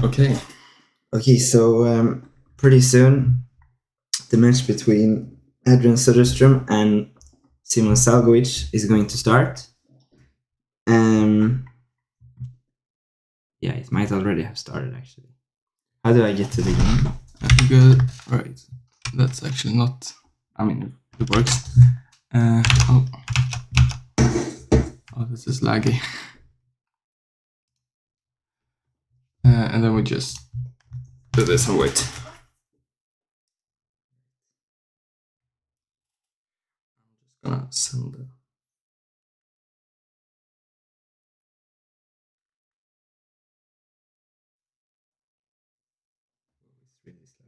Okay. Okay, so pretty soon the match between Adrian Söderström and Simon Salgovic is going to start. Yeah, it might already have started actually. How do I get to the game? Good. Right. That's actually not. I mean, it works. Oh, this is laggy. And then we just do this and wait. I'm just gonna send it. It's really slow.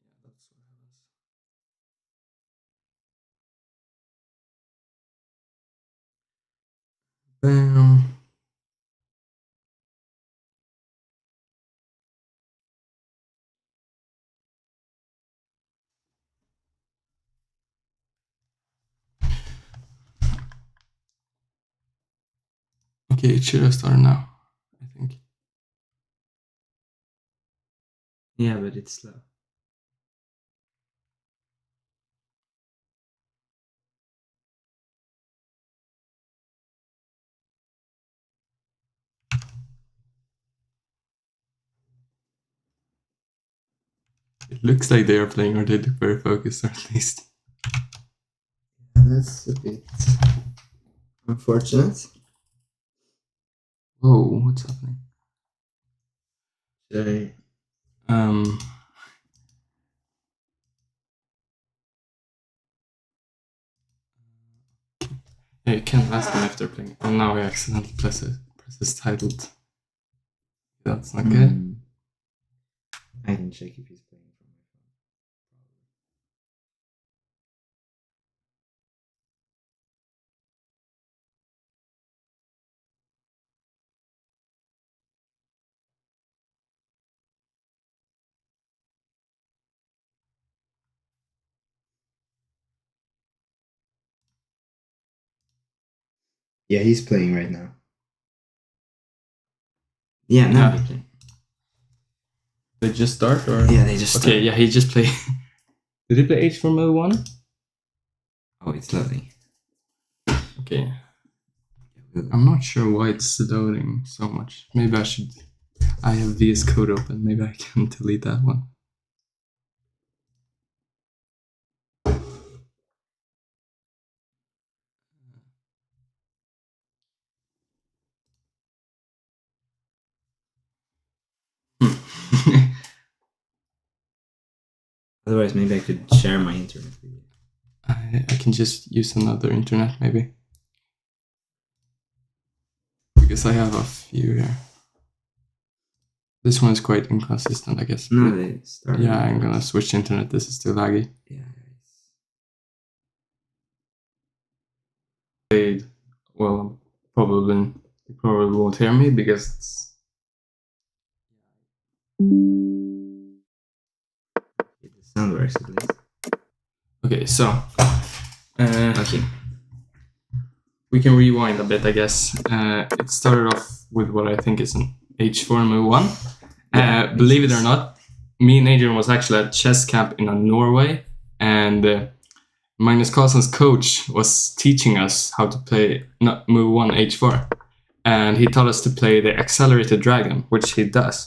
Yeah, that's what happens. Bam. Okay, it should have started now, I think. Yeah, but it's slow. It looks like they are playing, or they look very focused, or at least. That's a bit unfortunate. Whoa, what's happening? Should Yeah, you can't ask them if they're playing. Oh, now I accidentally presses titled. That's not good. I can check if he's playing from my phone. Yeah, he's playing right now. Yeah, now Yeah. they're playing. They just start, or? Yeah, they just Okay, start. yeah, he just played. Did he play H Formula 1? Oh, it's loading. Okay. I'm not sure why it's loading so much. Maybe I should. I have VS Code open. Maybe I can delete that one. Otherwise, maybe I could share my internet with you. I can just use another internet, maybe. Because I have a few here. This one is quite inconsistent, I guess. No, they started. Yeah, I'm gonna switch internet. This is too laggy. Yeah. Well, probably you probably won't hear me because it's... The sound works at least. Okay, so Okay. we can rewind a bit, I guess. It started off with what I think is an H Formula 1. Believe it or not, me and Adrian was actually at chess camp in Norway, and Magnus Carlsen's coach was teaching us how to play move 1 H4, and he taught us to play the accelerated dragon, which he does.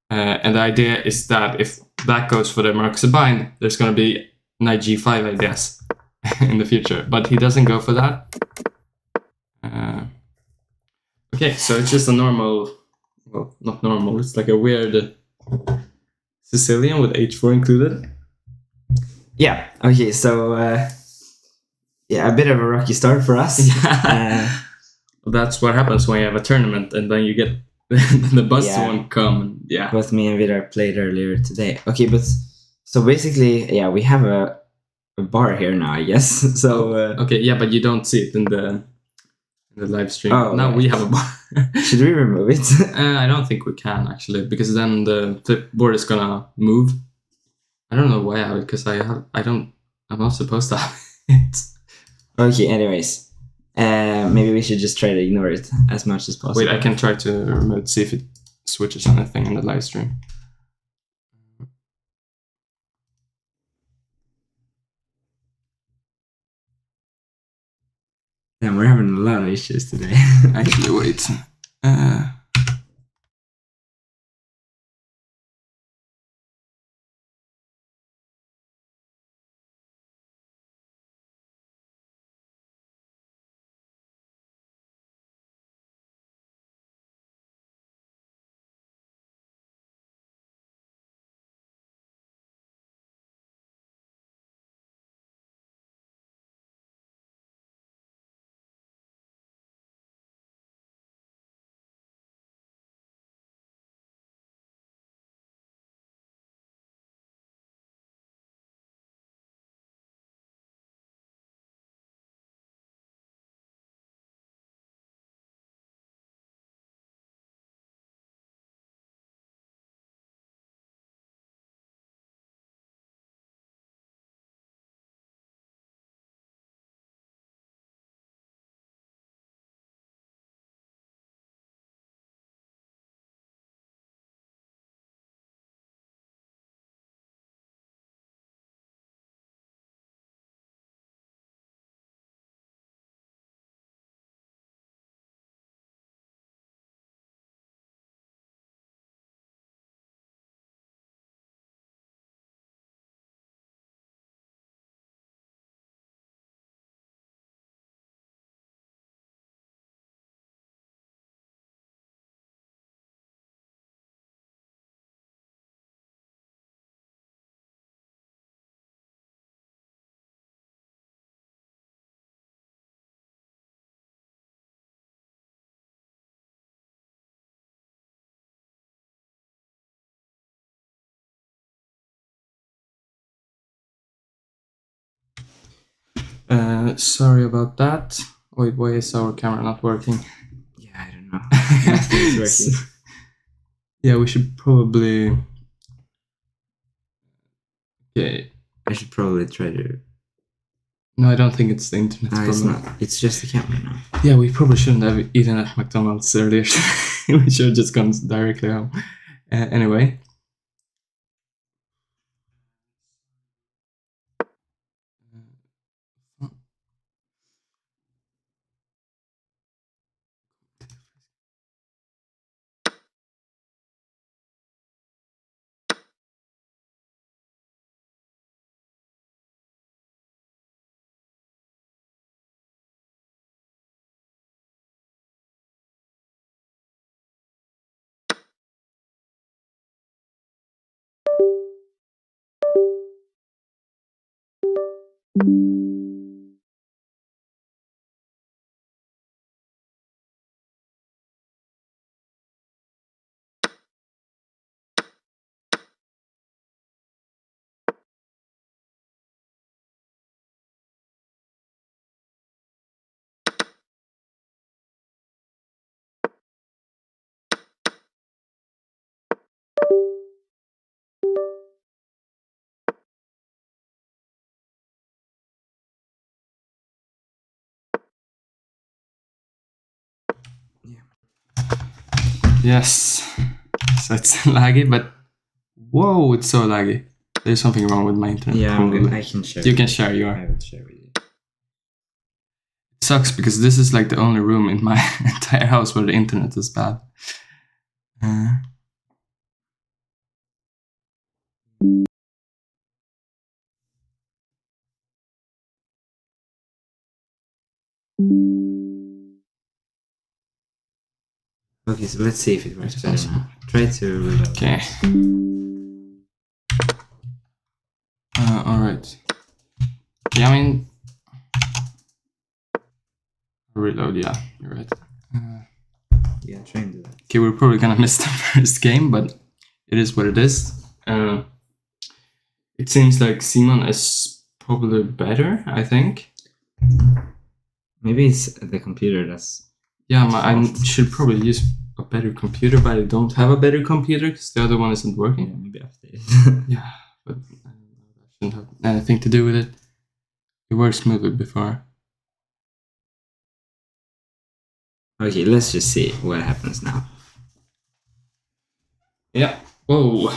And the idea is that if that goes for the Marquis bind, there's going to be knight g5, I guess, in the future. But he doesn't go for that. Okay, so it's just a normal, well, not normal, it's like a weird Sicilian with h4 included. Yeah, okay, so yeah, a bit of a rocky start for us. Well, that's what happens when you have a tournament and then you get the bus won't come. And, yeah. Both me and Vidar played earlier today. Okay, but so basically, yeah, we have a bar here now, I guess. So okay, yeah, but you don't see it in the live stream. Oh, now right. we have a bar. Should we remove it? I don't think we can actually, because then the flipboard is gonna move. I don't know why I have it, because I'm not supposed to have it. Okay, anyways. Maybe we should just try to ignore it as much as possible. Wait, I can try to remote see if it switches anything in the live stream. Damn, we're having a lot of issues today. Actually, wait. Sorry about that. Wait, why is our camera not working? Yeah, I don't know. Nothing's working. Yeah, we should probably. Okay. I should probably try to. No, I don't think it's the internet No, problem. it's not. It's just the camera now. Yeah, we probably shouldn't have eaten at McDonald's earlier. We should have just gone directly home. Anyway. Yes. So it's laggy, but whoa, it's so laggy. There's something wrong with my internet. Yeah, probably. I can share. You can share your. I will share with you. It sucks because this is like the only room in my entire house where the internet is bad. Okay, so let's see if it works better now. Try to reload. Okay. Alright. Yeah, I mean... Reload, yeah, you're right. Yeah, try and do that. Okay, we're probably gonna miss the first game, but it is what it is. It seems like Simon is probably better, I think. Maybe it's the computer that's... Yeah, I should probably use a better computer, but I don't have a better computer because the other one isn't working. Yeah, maybe after it. Yeah, but I don't know, that shouldn't have anything to do with it. It worked smoothly before. Okay, let's just see what happens now. Yeah. Whoa.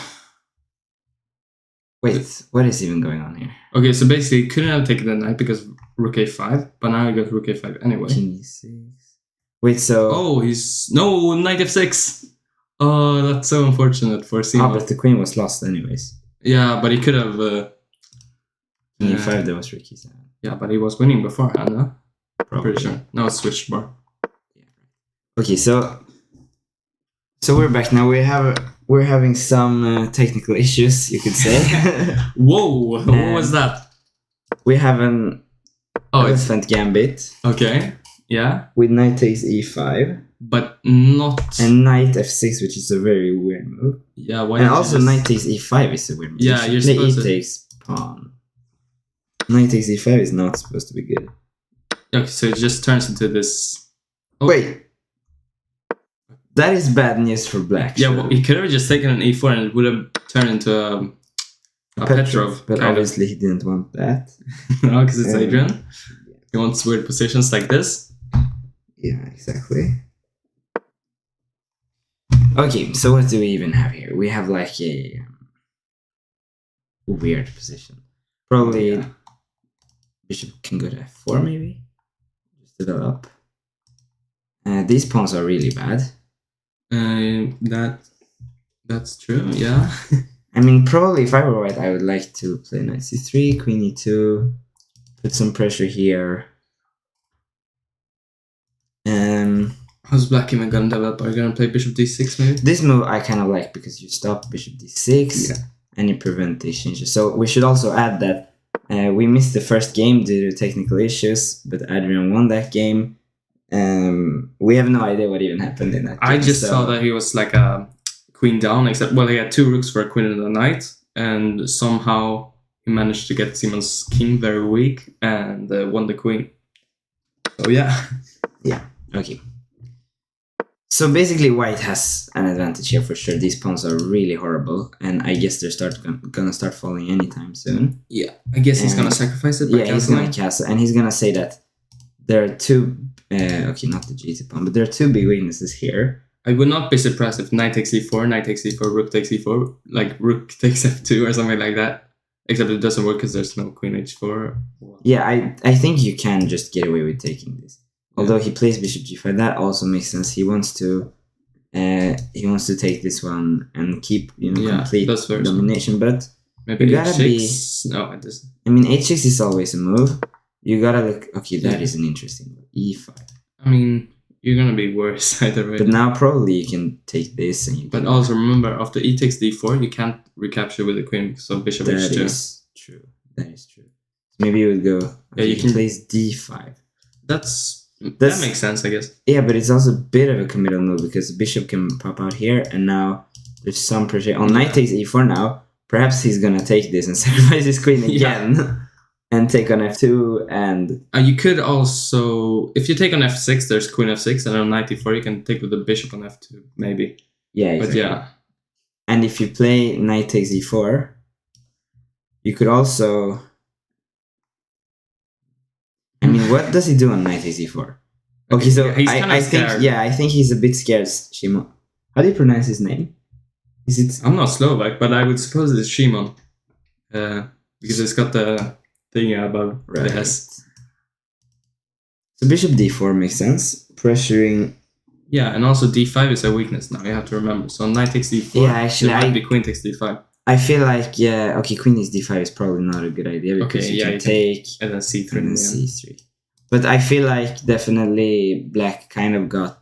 Wait, what is even going on here? Okay, so basically, he couldn't have taken the knight because rook a5, but now he got rook a5 anyway. King e6. Wait, so... Oh, he's... No, knight f6! Oh, that's so unfortunate for Simon. but the queen was lost anyways. Yeah, but he could have... King e5, that was tricky. Yeah, but he was winning beforehand, huh? Probably. Pretty sure. Now it's switched bar. Okay, so we're back now. We're having some technical issues, you could say. Whoa! What was that? We have an elephant gambit. Okay. Yeah. With knight takes e5. But not. And knight f6, which is a very weird move. Yeah. Why? And also knight takes e5 is a weird move. Yeah, you're play supposed e takes pawn. Knight takes e5 is not supposed to be good. Okay, so it just turns into this. Oh. Wait. That is bad news for black. Yeah, well, he could have just taken an e4 and it would have turned into a Petrov. But obviously he didn't want that. No, because it's Adrian. He wants weird positions like this. Yeah, exactly. Okay, so what do we even have here? We have like a weird position. Probably bishop can go to f4 maybe. Just develop. These pawns are really bad. That's true, yeah. I mean, probably if I were white, I would like to play knight c3, queen e2, put some pressure here. How's black even gonna develop? Are you gonna play bishop d6 maybe? This move I kind of like because you stop bishop d6 and you prevent these changes. So we should also add that we missed the first game due to technical issues, but Adrian won that game. We have no idea what even happened in that game. I just saw that he was like a queen down, except, well, he had two rooks for a queen and a knight, and somehow he managed to get Simon's king very weak and won the queen. So yeah. Yeah, okay. So basically white has an advantage here for sure. These pawns are really horrible, and I guess they're gonna start falling anytime soon. Yeah, I guess he's gonna sacrifice it by castling. He's gonna castle, and he's gonna say that there are two... okay, not the g2 pawn, but there are two big weaknesses here. I would not be surprised if knight takes e4, knight takes e4, rook takes e4, like rook takes f2 or something like that. Except it doesn't work because there's no queen h4. Yeah, I think you can just get away with taking this. Although he plays bishop g5, that also makes sense. He wants to take this one and keep complete domination. But maybe you gotta h6. No, it doesn't. I mean, h6 is always a move. You gotta look. Okay, that is an interesting move. E5. I mean, you're gonna be worse either way. But now probably you can take this and you. But also remember, after e takes d4, you can't recapture with the queen because of bishop h2. That is true. That is true. Maybe you would go. Okay, you can place d5. That makes sense, I guess. Yeah, but it's also a bit of a committal move because the bishop can pop out here, and now there's some pressure. On knight takes e4 now. Perhaps he's gonna take this and sacrifice his queen again. And take on f2 and... you could also... If you take on f6, there's queen f6, and on knight e4 you can take with the bishop on f2, maybe. Yeah, exactly. But yeah. And if you play knight takes e4, you could also... I mean, what does he do on knight takes e4? Okay, so he's I think scared. I think he's a bit scared, Shimon. How do you pronounce his name? Is it... I'm not Slovak, but I would suppose it's Shimon. Because it's got the... thing above the S. So bishop d4 makes sense. Pressuring. Yeah, and also d5 is a weakness now, you have to remember. So knight takes d4. Yeah, actually, it might be queen takes d5. I feel like, yeah, okay, queen takes d5 is probably not a good idea because you can take. And then c3. And then c3. But I feel like definitely black kind of got.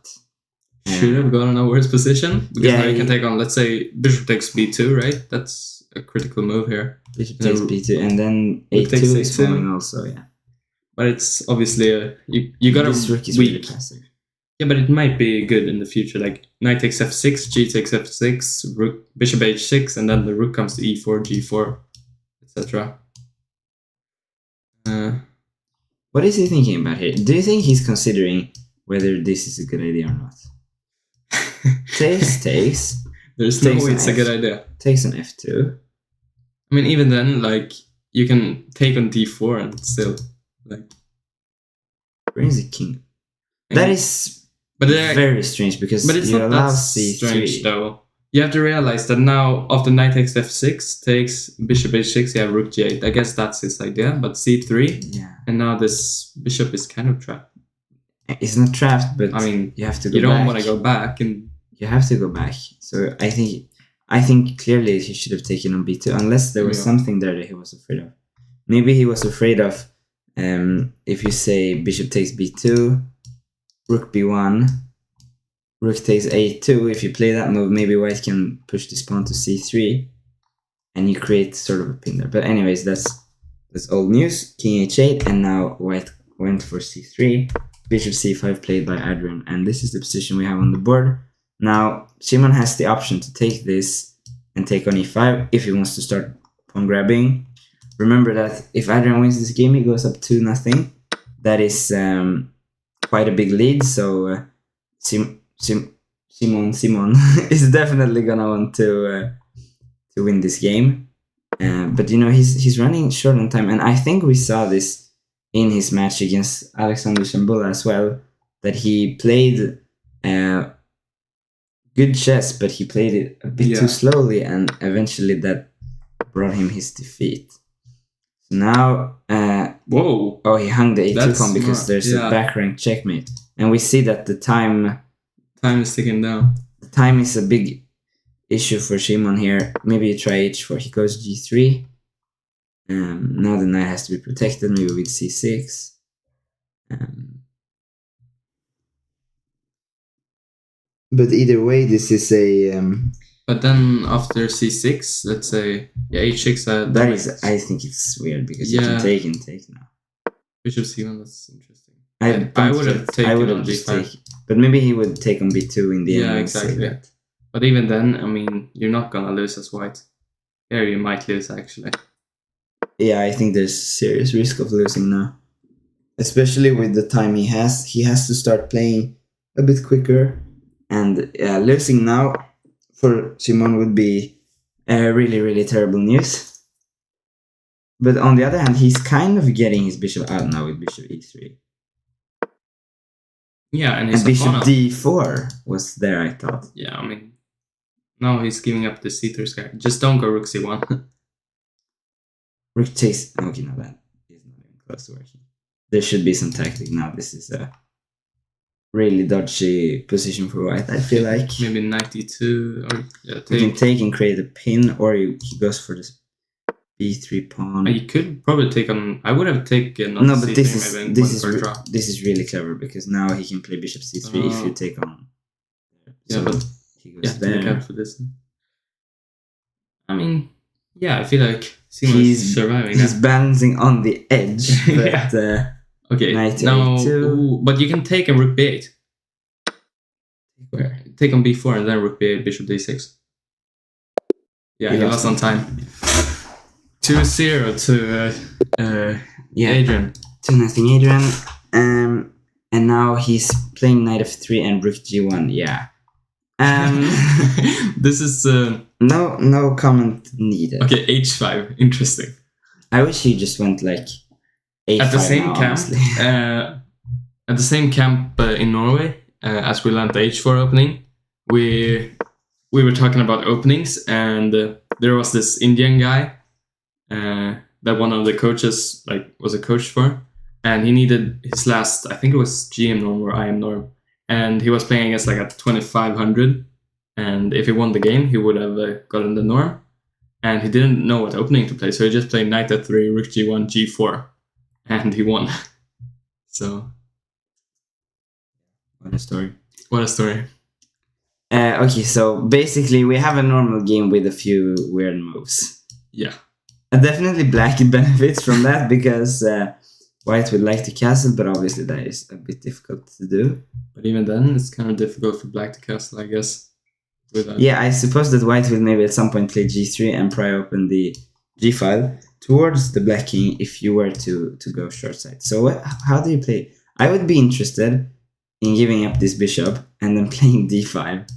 Should have gotten a worse position. Because now you can take on, let's say, bishop takes b2, right? That's a critical move here. Bishop takes b2, and then a2 is falling also, yeah. But it's obviously you gotta this rook is really passive. Yeah, but it might be good in the future. Like knight takes f6, g takes f6, rook bishop h6, and then the rook comes to e4, g4, etc. What is he thinking about here? Do you think he's considering whether this is a good idea or not? takes. There's no way it's a good idea. Takes on f2. I mean, even then, like, you can take on d4 and still, like... Brings the king. That is very strange because but it's you not allow that c3. strange, though. You have to realize that now after knight takes f6, takes bishop h6, you have rook g8. I guess that's his idea, but c3, Yeah. and now this bishop is kind of trapped. It's not trapped, but I mean, you have to go you don't back. want to go back, and You have to go back. So I think clearly he should have taken on b2, unless there was something there that he was afraid of. Maybe he was afraid of if you say bishop takes b2, rook b1, rook takes a2. If you play that move, maybe white can push this pawn to c3, and you create sort of a pin there. But anyways, that's old news. King h8, and now white went for c3. Bishop c5 played by Adrian, and this is the position we have on the board. Now, Simon has the option to take this and take on e5 if he wants to start pawn grabbing. Remember that if Adrian wins this game, he goes up 2-0. That is quite a big lead, so Simon is definitely gonna want to win this game. But you know, he's running short on time, and I think we saw this in his match against Alexander Shambula as well, that he played good chess, but he played it a bit too slowly, and eventually that brought him his defeat. So now, whoa! Oh, he hung the a2 pawn because there's a back rank checkmate, and we see that the time is ticking down. The time is a big issue for Shimon here. Maybe you try h4. He goes g3. Now the knight has to be protected, maybe with c6. But either way, this is a... But then after c6, let's say h6... that is, I think it's weird, because you can take and take now. Bishop c1, that's interesting. I would have taken on b5. But maybe he would take on b2 in the end. Yeah, exactly. But even then, I mean, you're not gonna lose as white. Here you might lose, actually. Yeah, I think there's serious risk of losing now. Especially with the time he has. He has to start playing a bit quicker. And losing now for Simon would be really, really terrible news. But on the other hand, he's kind of getting his bishop out now with bishop e3. Yeah, and bishop d4 was there, I thought. Yeah, I mean, now he's giving up the c3 square. Just don't go rook c1. Rook takes... Okay, no, that is not even close to working. There should be some tactic now. This is a really dodgy position for white, I feel like. Maybe knight e2, or you can take and create a pin, or he goes for this b3 pawn. You could probably take on... I would have taken on no, but c3 this is really clever, because now he can play bishop c3 if you take on. Yeah, so but he goes there. Look out for this. I mean, yeah, I feel like he's surviving. He's balancing on the edge, but okay, knight now, a2. But you can take a rook b8. Where? Take on b4 and then rook b8, bishop d6. Yeah, he lost on time. 2-0 to Adrian. 2-0 Adrian. And now he's playing knight f3 and rook g1. Yeah. This is no comment needed. Okay, h5. Interesting. I wish he just went like a5 at the same now, camp. At the same camp in Norway, as we learned the h4 opening, we were talking about openings, and there was this Indian guy that one of the coaches was a coach for, and he needed his last, I think it was GM norm or IM norm, and he was playing against at 2500, and if he won the game, he would have gotten the norm, and he didn't know what opening to play, so he just played knight f3, rook g1, g4, and he won. So, what a story! What a story! Okay, so basically we have a normal game with a few weird moves. Yeah. Definitely black benefits from that, because white would like to castle, but obviously that is a bit difficult to do. But even then, it's kind of difficult for black to castle, I guess. Yeah, I suppose that white will maybe at some point play g3 and pry open the g file towards the black king if you were to go short side. So how do you play? I would be interested in giving up this bishop and then playing d5,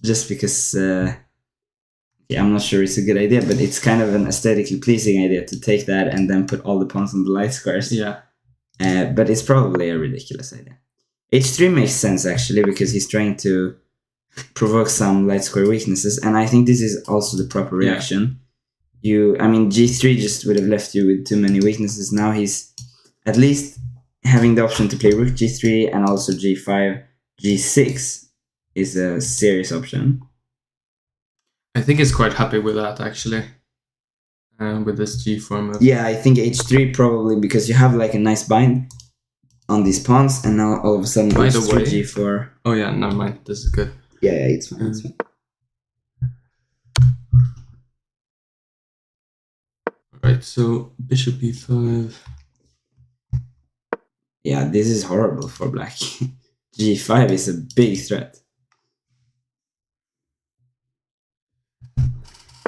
just because I'm not sure it's a good idea, but it's kind of an aesthetically pleasing idea to take that and then put all the pawns on the light squares. Yeah. But it's probably a ridiculous idea. h3 makes sense, actually, because he's trying to provoke some light square weaknesses, and I think this is also the proper reaction. G3 just would have left you with too many weaknesses. Now he's at least having the option to play rook g3 and also g5, g6 is a serious option. I think he's quite happy with that actually. With this g4 move. Yeah, I think h3 probably because you have like a nice bind on these pawns, and now all of a sudden By the h3, way, g4. Oh yeah, never mind. This is good. Yeah, it's fine. It's fine. Alright, so bishop b5. Yeah, this is horrible for black. g5 is a big threat.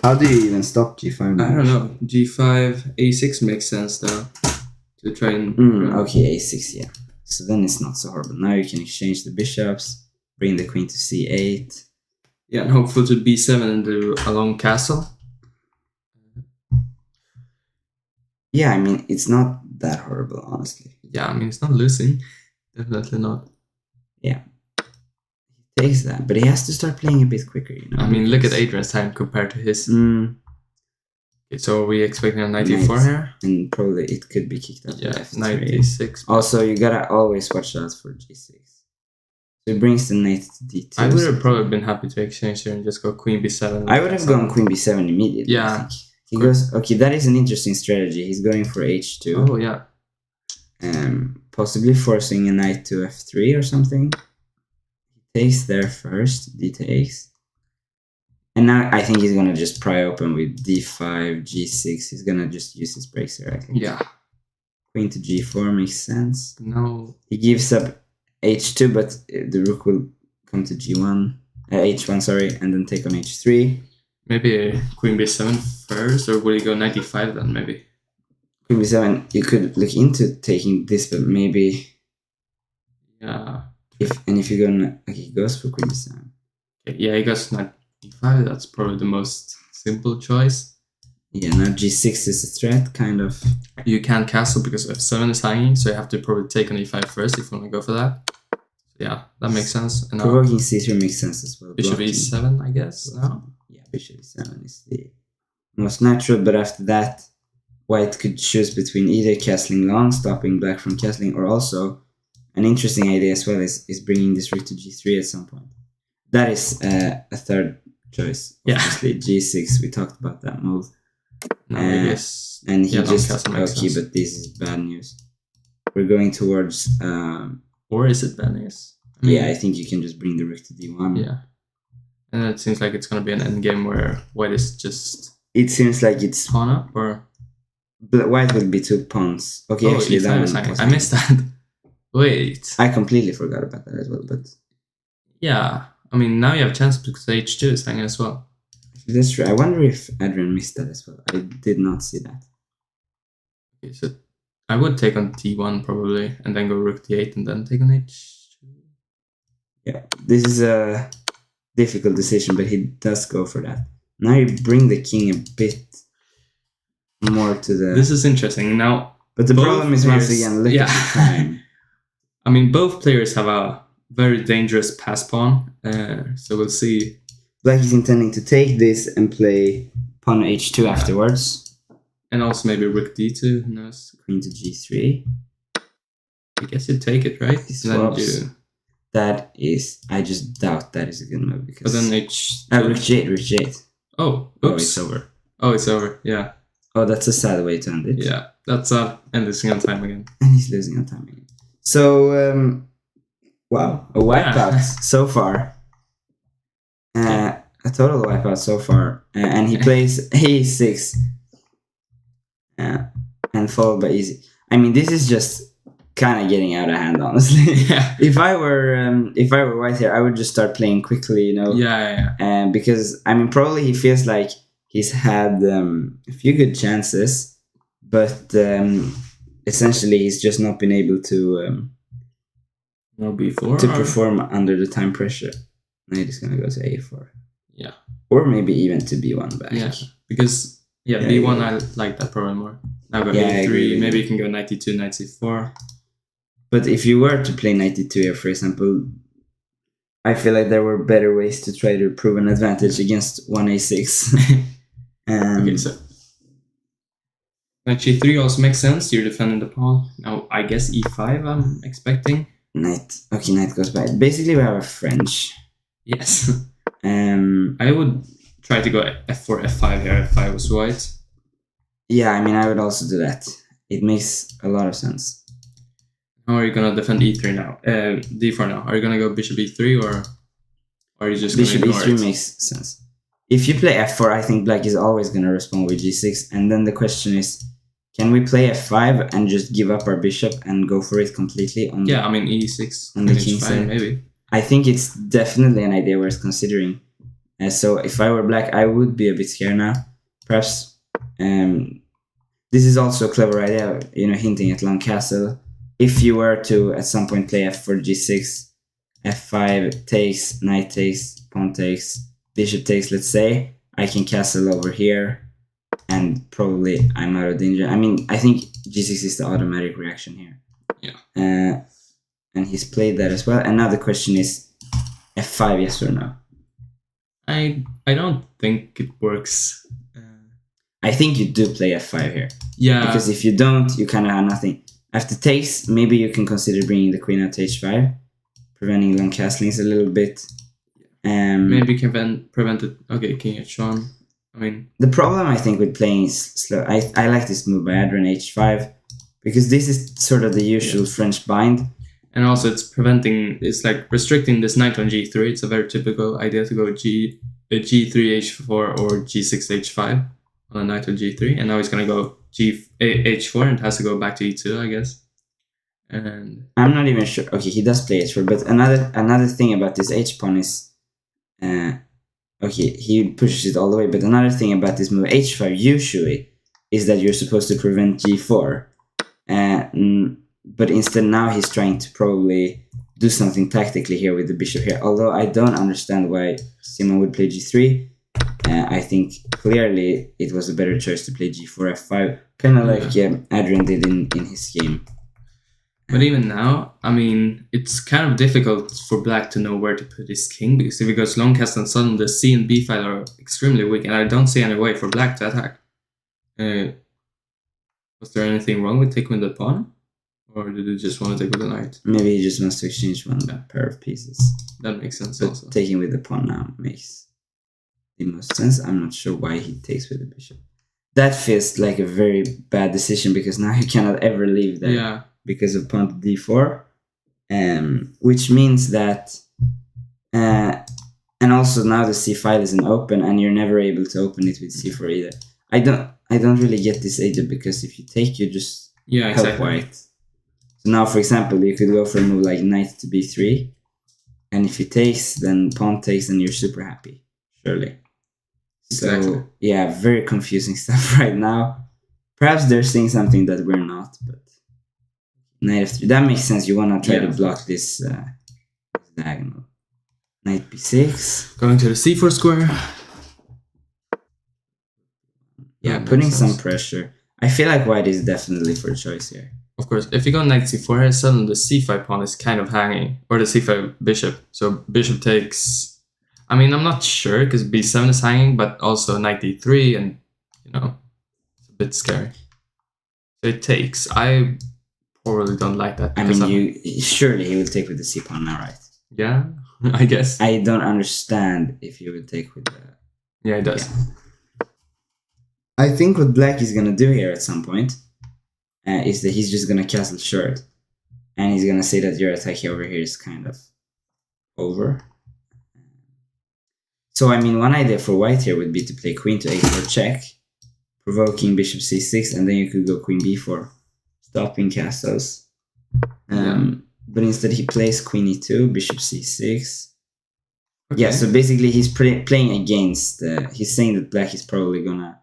How do you even stop g5? I don't know. g5, a6 makes sense though. To try and... Okay, a6, yeah. So then it's not so horrible. Now you can exchange the bishops, bring the queen to c8. Yeah, and hopefully to b7 and do a long castle. Yeah, I mean, it's not that horrible, honestly. Yeah, I mean, it's not losing. Definitely not. Yeah. He takes that, but he has to start playing a bit quicker, you know? I mean, look at Adrian's time compared to his. Okay, so are we expecting a 94 here? And probably it could be kicked out. Yeah, 96. Also, you gotta always watch out for g6. So it brings the knight to d2. I would have probably been happy to exchange here and just go queen b7. I would have gone queen b7 immediately. Yeah. I think. He goes, okay, that is an interesting strategy. He's going for h2. Oh, yeah. Possibly forcing a knight to f3 or something. He takes there first, d takes. And now I think he's gonna just pry open with d5, g6. He's gonna just use his breaks here, I think. Yeah. Queen to g4 makes sense. No. He gives up h2, but the rook will come to g1, h1, sorry, and then take on h3. Maybe queen b7 first, or will he go 95 then, maybe? Queen b7, you could look into taking this, but maybe... Yeah. If you go... Okay, he goes for queen b7. Yeah, he goes 95, that's probably the most simple choice. Yeah, now g6 is a threat, kind of. You can't castle because f7 is hanging, so you have to probably take on e5 first if you want to go for that. Yeah, that makes sense. And provoking c3 makes sense as well. Bishop e7, I guess, no? Yeah, bishop e7 is the most natural, but after that, white could choose between either castling long, stopping black from castling, or also, an interesting idea as well is bringing this rook to g3 at some point. That is a third choice. Obviously, g6, we talked about that move. No, I guess. And he just... Okay, sense. But this is bad news. We're going towards... or is it bad news? I mean, yeah, I think you can just bring the rook to d1. Yeah. And it seems like it's going to be an endgame where white is just... It seems like it's... Pawn up, or... White will be 2 pawns. Okay, actually, that was I missed that. Wait. I completely forgot about that as well, but... Yeah. I mean, now you have a chance because h2 is hanging as well. That's true. I wonder if Adrian missed that as well. I did not see that. Okay, so I would take on d1 probably, and then go rook d8 and then take on h2. Yeah, this is a difficult decision, but he does go for that. Now you bring the king a bit more to the... This is interesting. Now, but the problem is, once again, look at the time. I mean, both players have a very dangerous pass pawn, so we'll see. Black is intending to take this and play pawn h2 afterwards. And also maybe rook d2, who knows? Queen to g3. I guess you take it, right? That is... I just doubt that is a good move, because... But then rook g8, rook g8. Oh, oops. Oh, it's over. Oh, it's over, yeah. Oh, that's a sad way to end it. Yeah, that's and losing on time again. And he's losing on time again. So, wow, a wipeout so far. A total wipeout so far. And he plays a6. And followed by easy. I mean, this is just kind of getting out of hand, honestly. Yeah. If I were white here, I would just start playing quickly, you know. Yeah. And because I mean, probably he feels like he's had a few good chances, but essentially he's just not been able to perform under the time pressure. Now he's gonna go to a4. Yeah. Or maybe even to b1 back. Yeah. Because b1 I like that probably more. Now go a3. Maybe you can go knight d2, knight c4. But if you were to play knight d2 here, for example, I feel like there were better ways to try to prove an advantage against 1a6. Okay, so knight g3 also makes sense. You're defending the pawn. Now, I guess e5 I'm expecting. Knight. Okay, knight goes by. Basically, we have a French. Yes. I would try to go f4, f5 here if I was white. Yeah, I mean, I would also do that. It makes a lot of sense. How are you gonna defend e3 now? d4 now. Are you gonna go bishop e3 or are you just bishop gonna ignore e3 it? makes sense. If you play f4, I think black is always gonna respond with g6, and then the question is, can we play f5 and just give up our bishop and go for it completely? Yeah, I mean e6 on the and king h5 side. maybe. I think it's definitely an idea worth considering. So if I were black, I would be a bit scared now. Perhaps this is also a clever idea, hinting at long castle. If you were to at some point play f4, g6, f5 takes, knight takes, pawn takes, bishop takes, let's say, I can castle over here, and probably I'm out of danger. I mean, I think g6 is the automatic reaction here. Yeah. And he's played that as well. And now the question is, f5, yes or no? I don't think it works. I think you do play f5 here. Yeah. Because if you don't, you kind of have nothing. After takes, maybe you can consider bringing the queen out to h5, preventing long castlings a little bit. Maybe can prevent it. Okay, king h1. I mean, the problem I think with playing is slow. I like this move by Adrian h5 because this is sort of the usual French bind. And also it's like restricting this knight on g3. It's a very typical idea to go g3 h4 or g6 h5 on a knight on g3. And now he's gonna go h4 and has to go back to e2, I guess. And I'm not even sure. Okay, he does play h4, but another thing about this h pawn is, okay, he pushes it all the way. But another thing about this move h5 usually is that you're supposed to prevent g4. But instead now he's trying to probably do something tactically here with the bishop here. Although I don't understand why Simon would play g3. I think clearly it was a better choice to play g4, f5. Kind of like Adrian did in his game. But even now, I mean, it's kind of difficult for black to know where to put his king, because if he goes long castle and suddenly the c and b file are extremely weak, and I don't see any way for black to attack. Was there anything wrong with taking with the pawn? Or did he just want to take with the knight? Maybe he just wants to exchange one pair of pieces. That makes sense but also. Taking with the pawn now makes the most sense. I'm not sure why he takes with the bishop. That feels like a very bad decision because now you cannot ever leave that. Yeah. Because of pawn to d4, which means that, and also now the c file isn't open, and you're never able to open it with c4 either. I don't really get this either because if you take, you just help white. So now, for example, you could go for a move like knight to b3, and if he takes, then pawn takes, and you're super happy, surely. Exactly. So yeah, very confusing stuff right now. Perhaps they're seeing something that we're not, but. Knight f3. That makes sense. You want to try to block this diagonal. Knight b6. Going to the c4 square. Yeah, putting some pressure. I feel like white is definitely for choice here. Of course, if you go knight c4 here, suddenly the c5 pawn is kind of hanging, or the c5 bishop. So bishop takes. I mean, I'm not sure because b7 is hanging, but also knight d3, and it's a bit scary. So it takes. I probably don't like that. I mean, surely he will take with the c pawn now, right? Yeah, I guess. I don't understand if he would take with the. Yeah, it does. Yeah. I think what black is gonna do here at some point is that he's just gonna castle short, and he's gonna say that your attack over here is kind of over. So I mean, one idea for white here would be to play queen to a4 check, provoking bishop c6, and then you could go queen b4. Stopping castles. But instead he plays queen e2, bishop c6. Okay. Yeah, so basically he's playing against, he's saying that black is probably gonna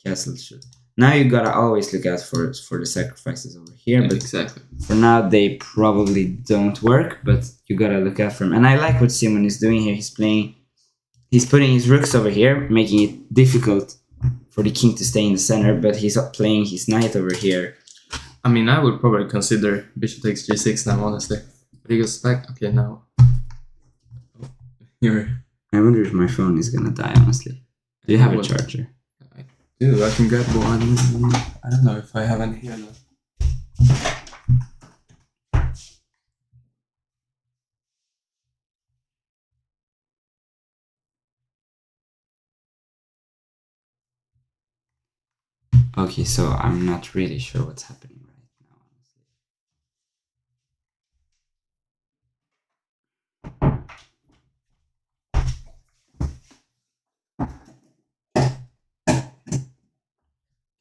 castle short. Now you gotta always look out for the sacrifices over here, but exactly. For now they probably don't work, but you gotta look out for them. And I like what Simon is doing here. He's putting his rooks over here, making it difficult for the king to stay in the center, but he's playing his knight over here. I mean, I would probably consider bishop takes g6 now, honestly. But he goes back. Okay, now. I wonder if my phone is gonna die, honestly. Do you have a charger? I do. I can grab one. I don't know if I have any here though. Okay, so I'm not really sure what's happening right now,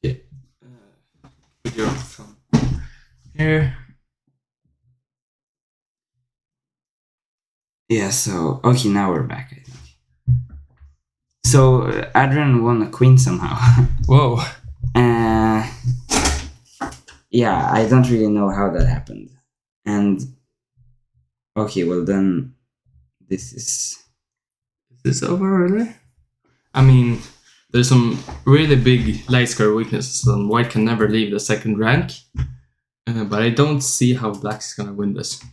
Yeah. Put your phone here. Yeah, so okay, now we're back, I think. So Adrian won a queen somehow. Whoa. Yeah, I don't really know how that happened. And okay, well then this is over already? I mean, there's some really big light square weaknesses, and white can never leave the second rank. But I don't see how black's gonna win this.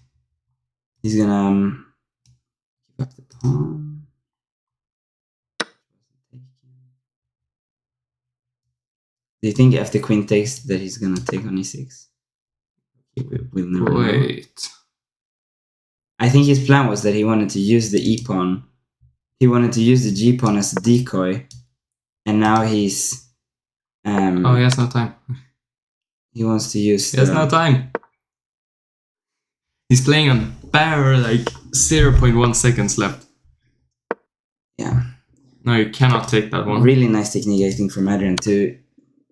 He's gonna give up the pawn. Do you think if the queen takes that he's gonna take on e6? We'll never know. Wait. I think his plan was that he wanted to use the e pawn. He wanted to use the g pawn as a decoy, and now he's. Oh, he has no time. He wants to use. He has no time. He's playing on bare like 0.1 seconds left. Yeah. No, you cannot take that one. Really nice technique, I think, from Adrian to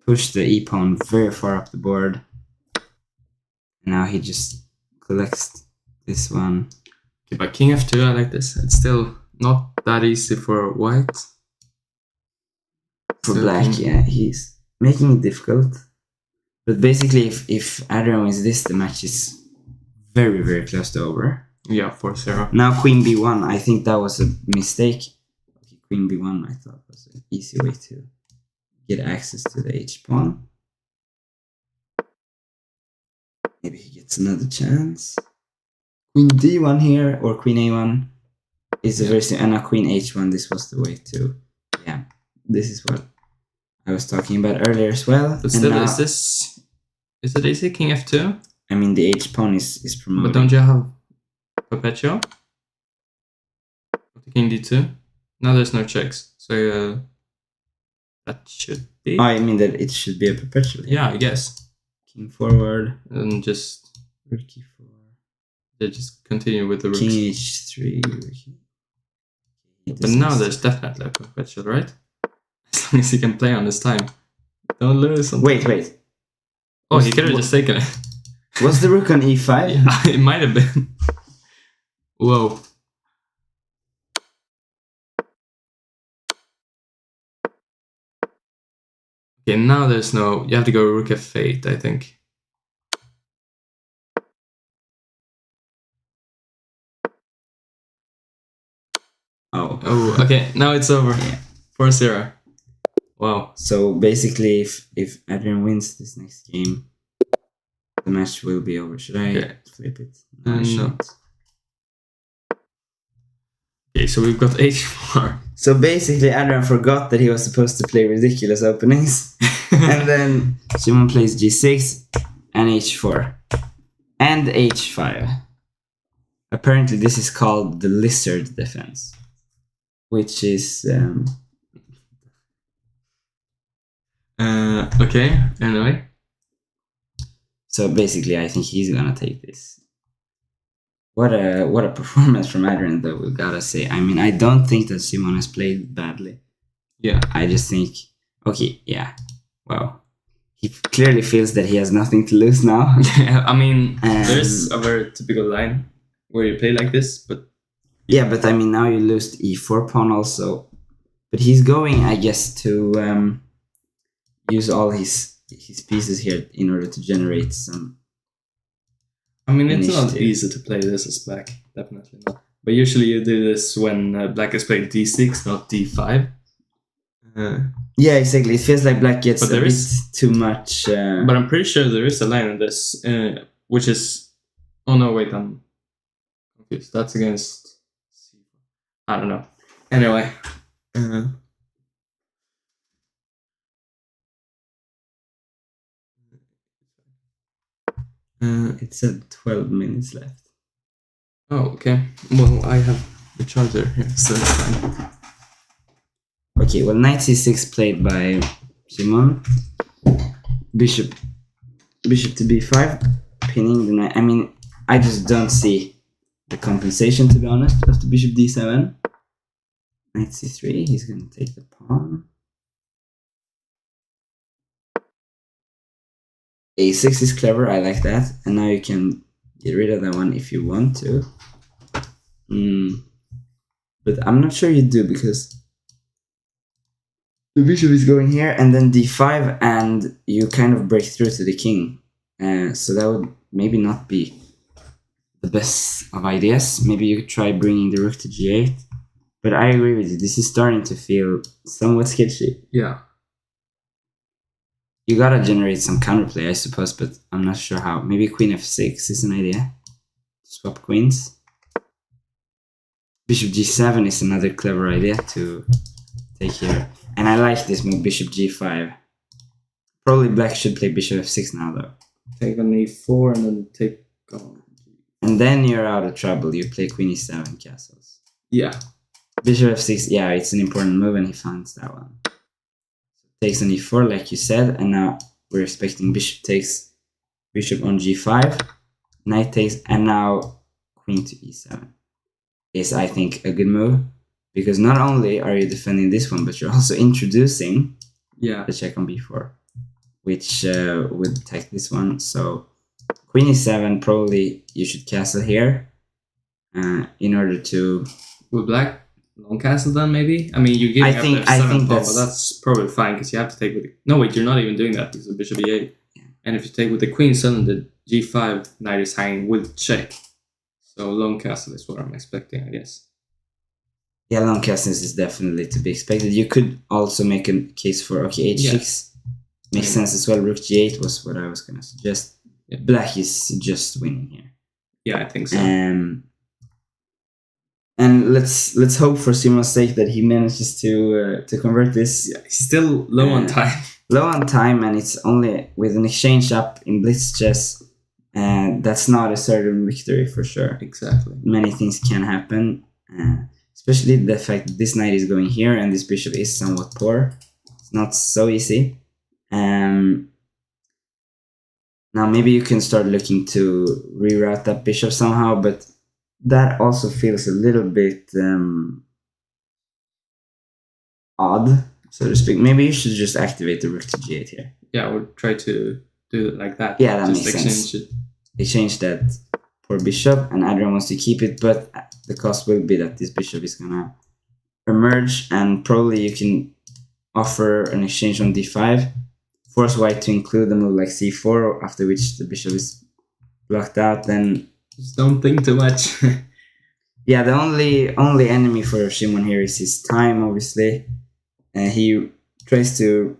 push the e pawn very far up the board. Now he just collects this one. Okay, but king f2, I like this. It's still not that easy for white. For black, yeah, he's making it difficult. But basically, if Adrian wins this, the match is very, very close to over. Yeah, 4-0. Now queen b1, I think that was a mistake. Okay, queen b1 I thought was an easy way to get access to the h pawn. Maybe he gets another chance. Queen d1 here, or queen a1 is a very and now queen h1, this was the way to, yeah, this is what I was talking about earlier as well. But still, now, is it easy, king f2? I mean, the h pawn is promoted. But don't you have perpetual? King d2? Now there's no checks, so that should be. Oh, I mean that it should be a perpetual. Yeah, I guess. King forward and just rook e4. They just continue with the rooks. King h3. But now there's definitely a perpetual, right? As long as he can play on his time. Don't lose. Wait. Oh, he could have just taken it. Was the rook on e5? Yeah, it might have been. Whoa. Okay, now there's no... You have to go rook f8, I think. Oh, okay, now it's over. Yeah. 4-0. Wow. So basically, if Adrian wins this next game, the match will be over. Should I flip it? No, I shouldn't. Okay, so we've got h4. So basically, Adrian forgot that he was supposed to play ridiculous openings. And then Simon plays g6 and h4. And h5. Apparently, this is called the lizard defense. Which is... okay, anyway. So basically, I think he's gonna take this. What a performance from Adrian, though, we gotta say. I mean, I don't think that Simon has played badly. Yeah. I just think, okay, yeah, wow. He clearly feels that he has nothing to lose now. Yeah, I mean, there's a very typical line where you play like this, but... Yeah, but I mean, now you lose the e4 pawn also. But he's going, I guess, to use all his pieces here in order to generate some... I mean, it's not easy to play this as black, definitely not. But usually you do this when black is playing d6, not d5. Yeah, exactly. It feels like black gets a bit too much... But I'm pretty sure there is a line in this, which is... Oh no, wait, I'm confused. That's against... I don't know. Anyway. It said 12 minutes left. Oh, okay. Well, I have the charger here, so it's fine. Okay, well, knight c6 played by Simon. Bishop to b5, pinning the knight. I mean, I just don't see the compensation, to be honest, of the bishop d7. Knight c3, he's going to take the pawn. a6 is clever, I like that. And now you can get rid of that one if you want to. But I'm not sure you do, because the bishop is going here, and then d5, and you kind of break through to the king. So that would maybe not be the best of ideas. Maybe you could try bringing the rook to g8. But I agree with you. This is starting to feel somewhat sketchy. Yeah. You gotta generate some counterplay, I suppose, but I'm not sure how. Maybe queen f6 is an idea. Swap queens. Bishop g7 is another clever idea to take here. And I like this move, bishop g5. Probably black should play bishop f6 now, though. Take on e4 and then take on. And then you're out of trouble. You play queen e7 castles. Yeah. Bishop f6, yeah, it's an important move, and he finds that one. Takes on e4, like you said, and now we're expecting bishop takes bishop on g5, knight takes, and now queen to e7 is, I think, a good move, because not only are you defending this one, but you're also introducing the check on b4, which would attack this one. So queen e7, probably you should castle here in order to... With black? Long castle then, maybe? I mean, you're giving up the f7 pawn, but that's probably fine, because you have to take with the... No, wait, you're not even doing that, because of bishop e8. Yeah. And if you take with the queen, suddenly the g5 knight is hanging with check. So long castle is what I'm expecting, I guess. Yeah, long castles is definitely to be expected. You could also make a case for, okay, h6 makes sense as well. Rook g8 was what I was going to suggest. Yeah. Black is just winning here. Yeah, I think so. And let's hope for Simon's sake that he manages to convert this. Yeah, he's still low on time. Low on time, and it's only with an exchange up in blitz chess. And that's not a certain victory for sure. Exactly. Many things can happen, especially the fact that this knight is going here and this bishop is somewhat poor. It's not so easy. Now maybe you can start looking to reroute that bishop somehow, but that also feels a little bit odd, so to speak. Maybe you should just activate the rook to g8 here. Yeah, I would try to do it like that. Yeah, that makes sense. Exchange that poor bishop, and Adrian wants to keep it, but the cost will be that this bishop is gonna emerge, and probably you can offer an exchange on d5, force white to include a move like c4, after which the bishop is blocked out. Then just don't think too much. Yeah, the only enemy for Shimon here is his time, obviously. And he tries to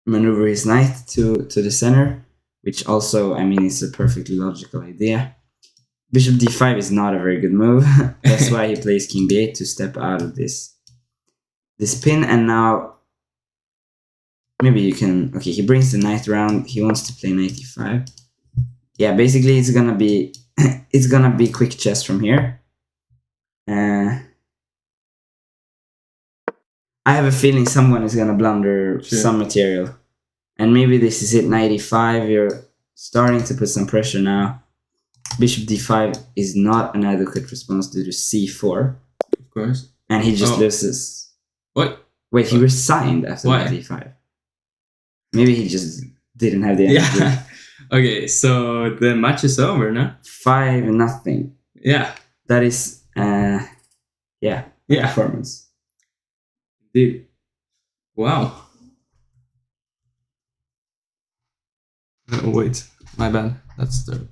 maneuver his knight to the center, which also, I mean, is a perfectly logical idea. Bishop d5 is not a very good move. That's why he plays king b8 to step out of this pin. And now maybe you can... Okay, he brings the knight around. He wants to play knight e5. Yeah, basically it's gonna be it's gonna be quick chess from here. I have a feeling someone is gonna blunder some material, and maybe this is it. Knight e5. You're starting to put some pressure now. Bishop d5 is not an adequate response due to c4, of course, and he just loses. What? Wait, he resigned after knight e5. Maybe he just didn't have the energy. Yeah. Okay, so the match is over, no? 5-0. Yeah. That is, performance. Dude. Wow. Oh, wait, my bad. That's the...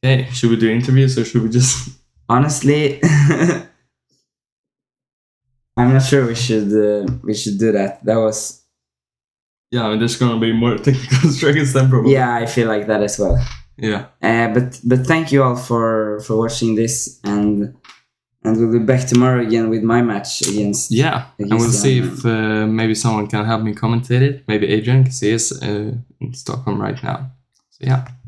Okay, should we do interviews or should we just... Honestly, I'm not sure we should do that. That was... Yeah, I mean, there's gonna be more technical struggles than probably. Yeah, I feel like that as well. Yeah. But thank you all for watching this, and And we'll be back tomorrow again with my match against. Yeah, and we'll see if maybe someone can help me commentate it. Maybe Adrian, because he is in Stockholm right now. So yeah.